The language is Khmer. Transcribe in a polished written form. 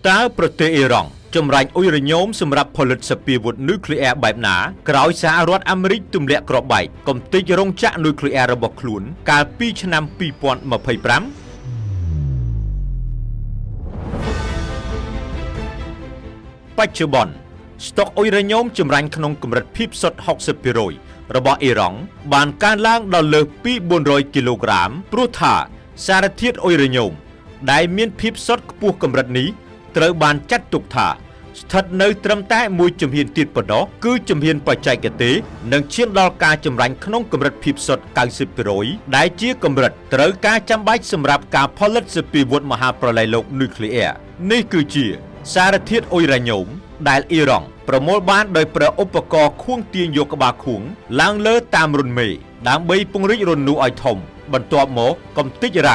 តើប្រទេសអ៊ីរ៉ង់ចម្រាញ់អ៊ុយរ៉ាញ៉ូមសម្រាប់ផលិតសពាវុធនុយក្លេអ៊ែរបែបណាក្រោយសហរដ្ឋអាមេរិកទម្លាក់គ្រាប់បែកកំទេចរោងចក្រនុយក្លេអ៊ែររបស់ខ្លួនកាលពីឆ្នាំ2025បច្ចុប្បន្នស្តុកអ៊ុយរ៉ាញ៉ូមចម្រាញ់ក្នុងកម្រិតភាពសុទ្ធ 60% របស់អ៊ីរ៉ង់បានកើនឡើងដល់លើសពី400 គីឡូក្រាមព្រោះថាសារធាតុអ៊ុយរ៉ាញ៉ូមដែលមានភាពសុទ្ធខ្ពស់កម្រិតនេះត្រូវបានចាត់ទុកថាស្ថិតនៅត្រឹមតែមួយជំហានទៀតប៉ុណ្ណោះគឺជំហានបច្ចេកទេសនិងឈានដល់ការចម្រាញ់ក្នុងកម្រិតភាពសុទ្ធ 90% ដែលជាកម្រិតត្រូវការចាំបាច់សម្រាប់ការផលិតសពាវុធមហាប្រល័យលោកនុយក្លេអ៊ែរនេះគឺជាសារធាតុអ៊ុយរ៉ាញ៉ូមដែលអ៊ីរ៉ង់ប្រមូលបានដោយប្រើឧបករណ៍ខួងទាញយកក្បាលខួងឡើងលើតាមរុនមេដើម្បីពង្រីករនុឲ្យធំបន្ទាប់មកកំទេចរ៉ា